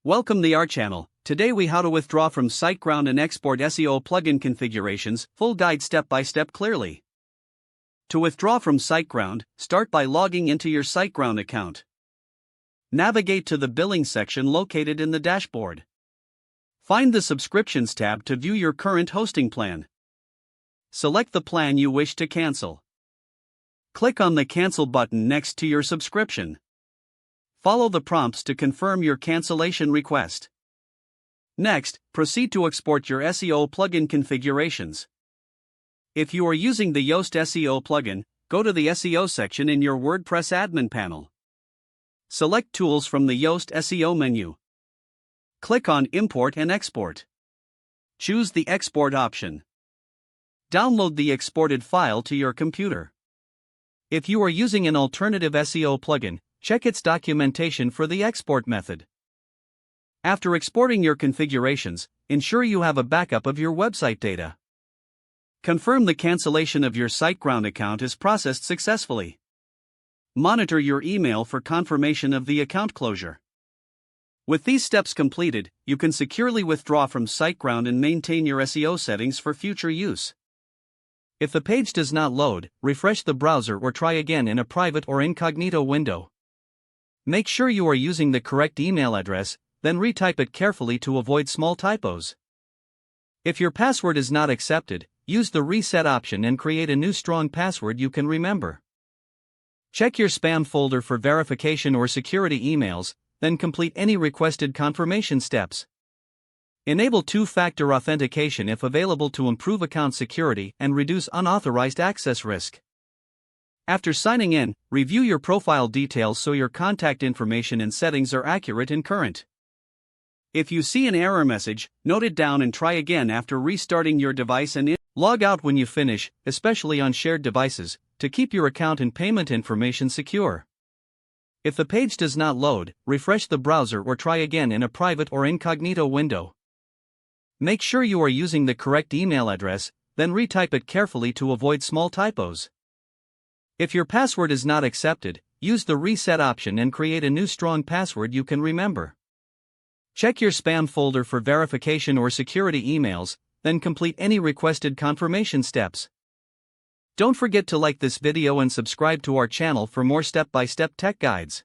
Welcome to our channel. Today we how to withdraw from SiteGround and export SEO plugin configurations, full guide step by step clearly. To withdraw from SiteGround, start by logging into your SiteGround account. Navigate to the billing section located in the dashboard. Find the subscriptions tab to view your current hosting plan. Select the plan you wish to cancel. Click on the cancel button next to your subscription. Follow the prompts to confirm your cancellation request. Next, proceed to export your SEO plugin configurations. If you are using the Yoast SEO plugin, go to the SEO section in your WordPress admin panel. Select Tools from the Yoast SEO menu. Click on Import and Export. Choose the Export option. Download the exported file to your computer. If you are using an alternative SEO plugin, check its documentation for the export method. After exporting your configurations, ensure you have a backup of your website data. Confirm the cancellation of your SiteGround account is processed successfully. Monitor your email for confirmation of the account closure. With these steps completed, you can securely withdraw from SiteGround and maintain your SEO settings for future use. If the page does not load, refresh the browser or try again in a private or incognito window. Make sure you are using the correct email address, then retype it carefully to avoid small typos. If your password is not accepted, use the reset option and create a new strong password you can remember. Check your spam folder for verification or security emails, then complete any requested confirmation steps. Enable two-factor authentication if available to improve account security and reduce unauthorized access risk. After signing in, review your profile details so your contact information and settings are accurate and current. If you see an error message, note it down and try again after restarting your device and log out when you finish, especially on shared devices, to keep your account and payment information secure. If the page does not load, refresh the browser or try again in a private or incognito window. Make sure you are using the correct email address, then retype it carefully to avoid small typos. If your password is not accepted, use the reset option and create a new strong password you can remember. Check your spam folder for verification or security emails, then complete any requested confirmation steps. Don't forget to like this video and subscribe to our channel for more step-by-step tech guides.